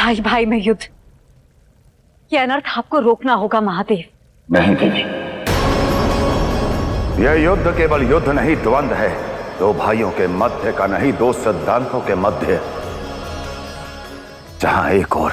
भाई भाई में युद्ध, यह अनर्थ आपको रोकना होगा महादेव। नहीं देवी, यह युद्ध केवल युद्ध नहीं, द्वंद्व है। दो भाइयों के मध्य का नहीं, दो सिद्धांतों के मध्य, जहां एक और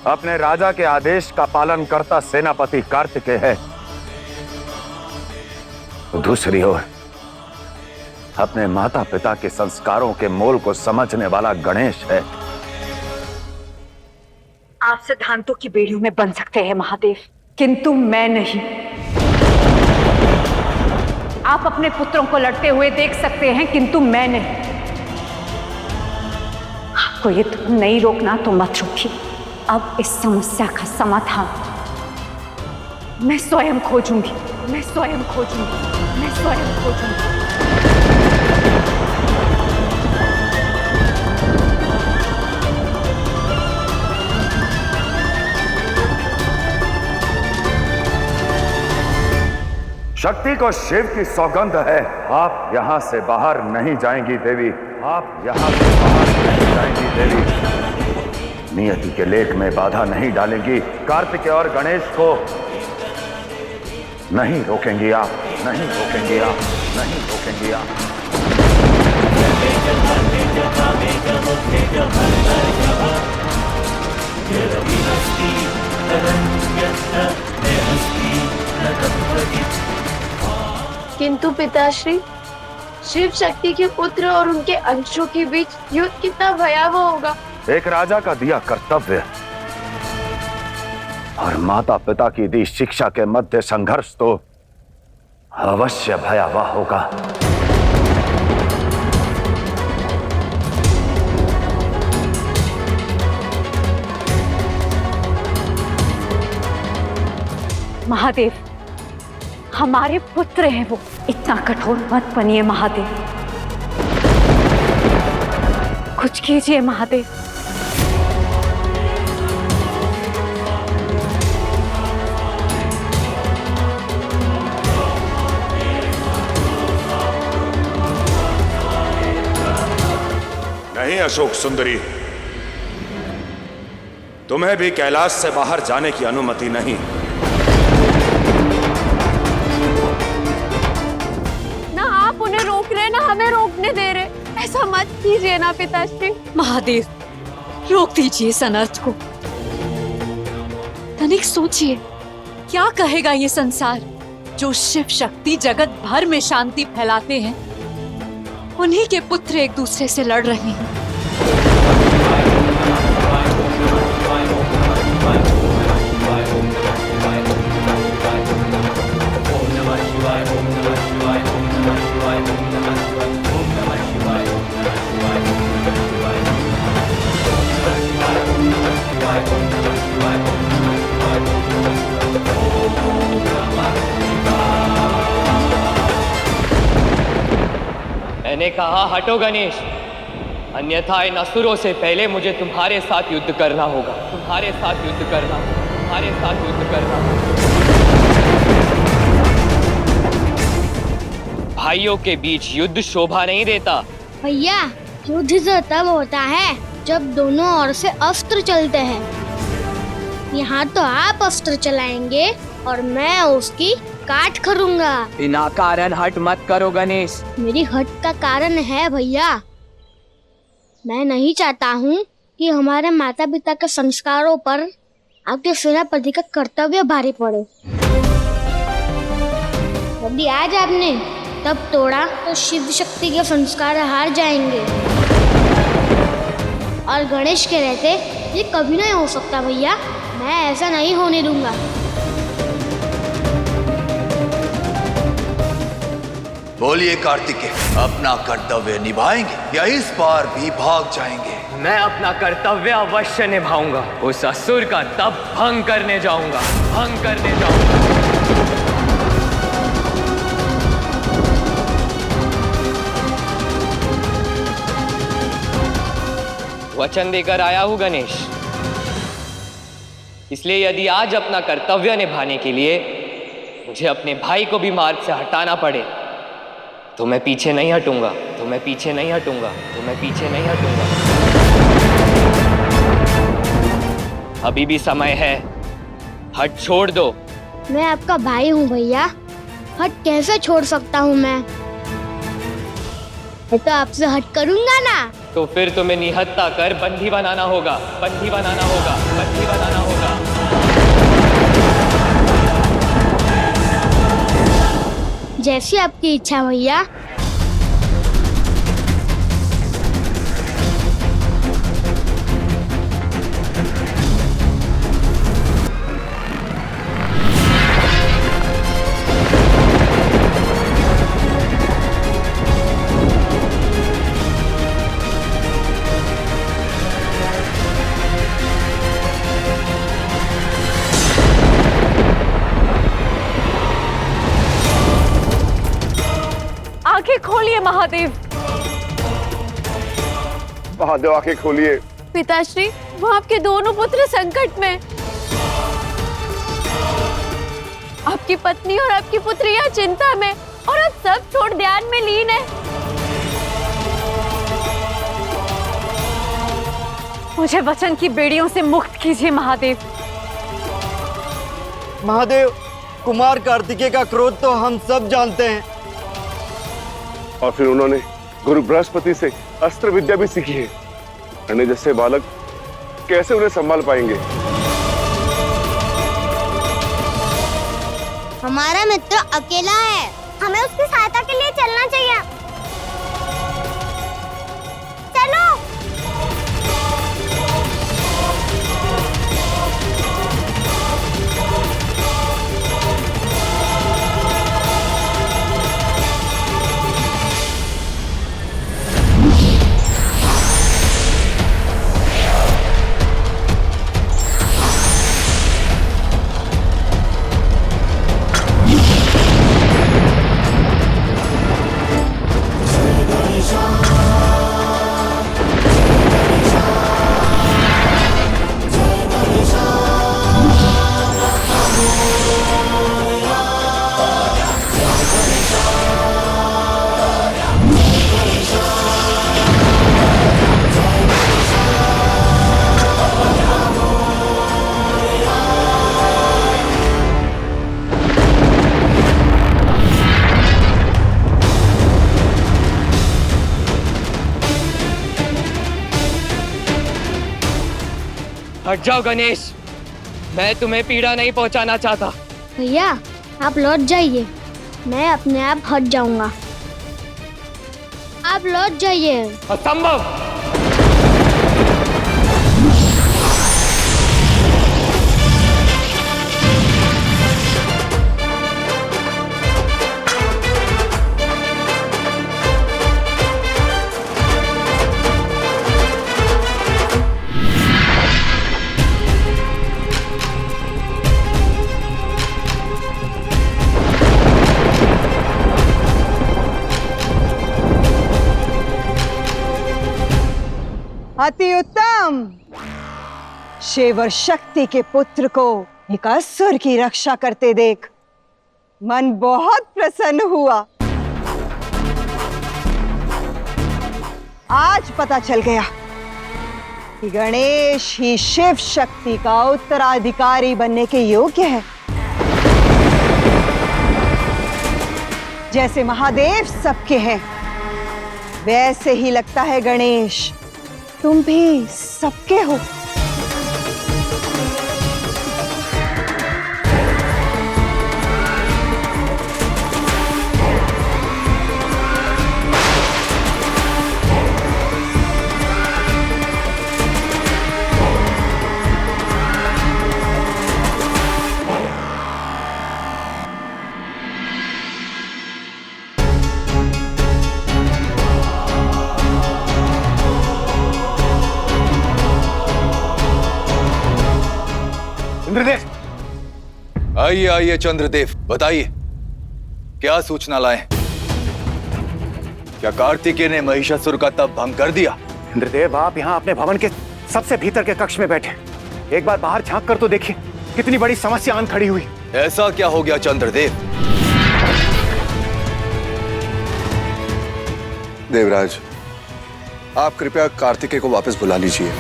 अपने राजा के आदेश का पालन करता सेनापति कार्तिकेय है, तो दूसरी ओर अपने माता पिता के संस्कारों के मोल को समझने वाला गणेश है। आप सिद्धांतों की बेड़ियों में बन सकते हैं महादेव, किंतु मैं नहीं। आप अपने पुत्रों को लड़ते हुए देख सकते हैं, किंतु मैं नहीं। आपको ये तो नहीं रोकना तो मत रोकिए। अब इस समस्या का समाधान मैं स्वयं खोजूंगी, मैं स्वयं खोजूंगी, मैं स्वयं खोजूंगी। शक्ति को शिव की सौगंध है, आप यहां से बाहर नहीं जाएंगी देवी, आप यहां से बाहर नहीं जाएंगी देवी। नियति के लेख में बाधा नहीं डालेंगी, कार्तिकेय और गणेश को नहीं रोकेंगी आप, नहीं रोकेंगी आप, नहीं रोकेंगी आप। किंतु पिताश्री, शिव शक्ति के पुत्र और उनके अंशों के बीच युद्ध कितना भयावह होगा। एक राजा का दिया कर्तव्य और माता पिता की दी शिक्षा के मध्य संघर्ष तो अवश्य भयावह होगा। महादेव, हमारे पुत्र हैं वो, इतना कठोर मत बनिए महादेव, कुछ कीजिए महादेव। नहीं अशोक सुंदरी, तुम्हें भी कैलाश से बाहर जाने की अनुमति नहीं। रोक रहे ना हमें रोकने दे रहे, ऐसा मत कीजिए ना पिताश्री। महादेव, रोक दीजिए इस अनर्थ को। तनिक सोचिए, क्या कहेगा ये संसार जो शिव शक्ति जगत भर में शांति फैलाते हैं, उन्हीं के पुत्र एक दूसरे से लड़ रहे हैं। मैंने कहा हटो गणेश, अन्यथा इन असुरों से पहले मुझे तुम्हारे साथ युद्ध करना होगा, तुम्हारे साथ युद्ध करना होगा, तुम्हारे साथ युद्ध करना होगा। भाइयों के बीच युद्ध शोभा नहीं देता। भैया, युद्ध तो तब होता है जब दोनों ओर से अस्त्र चलते हैं। यहाँ तो आप अस्त्र चलाएंगे और मैं उसकी काट करूंगा। बिना कारण हट मत करो गणेश। मेरी हट का कारण है भैया, मैं नहीं चाहता हूँ कि हमारे माता पिता के संस्कारों पर आपके सेनापति का कर्तव्य भारी पड़े। यदि आज आपने तब तोड़ा तो शिव शक्ति के संस्कार हार जाएंगे और गणेश के रहते ये कभी नहीं हो सकता भैया, मैं ऐसा नहीं होने दूंगा। बोलिए कार्तिकेय, अपना कर्तव्य निभाएंगे या इस बार भी भाग जाएंगे? मैं अपना कर्तव्य अवश्य निभाऊंगा। उस असुर का तप भंग करने जाऊंगा, भंग करने जाऊंगा। वचन देकर आया हूं गणेश, इसलिए यदि आज अपना कर्तव्य निभाने के लिए मुझे अपने भाई को भी मार्ग से हटाना पड़े तो मैं पीछे नहीं हटूंगा, तो मैं पीछे नहीं हटूंगा, तो मैं पीछे नहीं हटूंगा। अभी भी समय है, हट छोड़ दो। मैं आपका भाई हूँ भैया, हट कैसे छोड़ सकता हूँ मैं तो आपसे हट करूँगा ना। तो फिर तुम्हें निहत्था कर बंदी बनाना होगा, बंदी बनाना होगा, बंदी बनाना होगा। जैसी आपकी इच्छा भैया। आंखें खोलिए महादेव। महादेव आंखें खोलिए। पिताश्री, वो आपके दोनों पुत्र संकट में। आपकी पत्नी और आपकी पुत्रियां चिंता में और आप सब छोड़ ध्यान में लीन है। मुझे वचन की बेड़ियों से मुक्त कीजिए महादेव। महादेव, कुमार कार्तिकेय का क्रोध तो हम सब जानते हैं। और फिर उन्होंने गुरु बृहस्पति से अस्त्र विद्या भी सीखी है। अन्य जैसे बालक कैसे उन्हें संभाल पाएंगे? हमारा मित्र अकेला है, हमें उसकी सहायता के लिए चलना चाहिए। चलो। हट जाओ गणेश, मैं तुम्हें पीड़ा नहीं पहुंचाना चाहता। भैया आप लौट जाइए, मैं अपने आप हट जाऊंगा। आप लौट जाइए। असंभव। अति उत्तम। शिव और शक्ति के पुत्र को एक असुर की रक्षा करते देख मन बहुत प्रसन्न हुआ। आज पता चल गया कि गणेश ही शिव शक्ति का उत्तराधिकारी बनने के योग्य है। जैसे महादेव सबके हैं, वैसे ही लगता है गणेश तुम भी सबके हो। इंद्रदेव। आइए आइए चंद्रदेव, बताइए क्या सूचना लाए? क्या कार्तिकेय ने महिषासुर का तप भंग कर दिया? इंद्रदेव, आप यहाँ अपने भवन के सबसे भीतर के कक्ष में बैठे, एक बार बाहर झांक कर तो देखिए कितनी बड़ी समस्या आन खड़ी हुई। ऐसा क्या हो गया चंद्रदेव? देवराज, आप कृपया कार्तिकेय को वापस बुला लीजिए।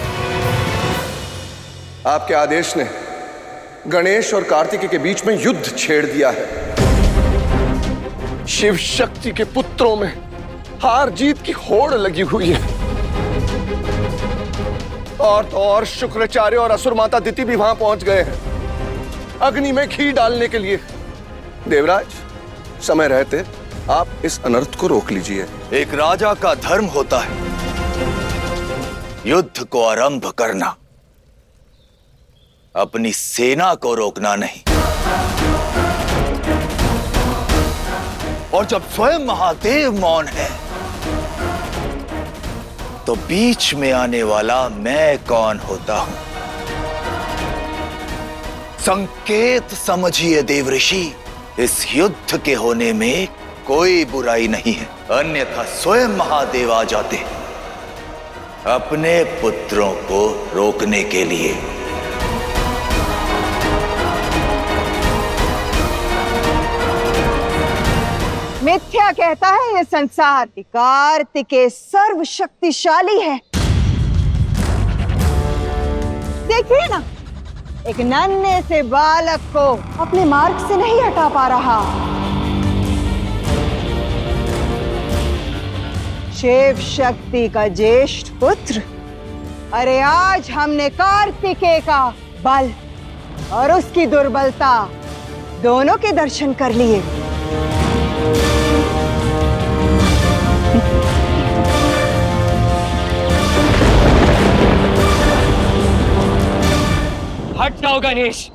आपके आदेश ने गणेश और कार्तिकेय के बीच में युद्ध छेड़ दिया है। शिव शक्ति के पुत्रों में हार जीत की होड़ लगी हुई है। और तो और शुक्राचार्य और असुर माता दिति भी वहां पहुंच गए हैं अग्नि में घी डालने के लिए। देवराज, समय रहते आप इस अनर्थ को रोक लीजिए। एक राजा का धर्म होता है युद्ध को आरंभ करना, अपनी सेना को रोकना नहीं। और जब स्वयं महादेव मौन है तो बीच में आने वाला मैं कौन होता हूं? संकेत समझिए देवऋषि, इस युद्ध के होने में कोई बुराई नहीं है, अन्यथा स्वयं महादेव आ जाते अपने पुत्रों को रोकने के लिए। मिथ्या कहता है ये संसार, कार्तिकेय सर्वशक्तिशाली है। देखिए ना, एक नन्हे से बालक को अपने मार्ग से नहीं हटा पा रहा। शिव शक्ति का ज्येष्ठ पुत्र। अरे आज हमने कार्तिकेय का बल और उसकी दुर्बलता दोनों के दर्शन कर लिए। हट जाओ गणेश।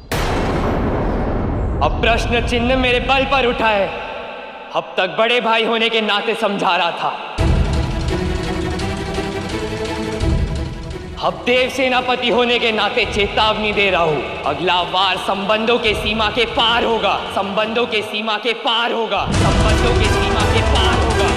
अब प्रश्न चिन्ह मेरे बल पर उठा है। अब तक बड़े भाई होने के नाते समझा रहा था, अब देव सेनापति होने के नाते चेतावनी दे रहा हूं। अगला वार संबंधों के सीमा के पार होगा, संबंधों के सीमा के पार होगा, संबंधों के सीमा के पार होगा।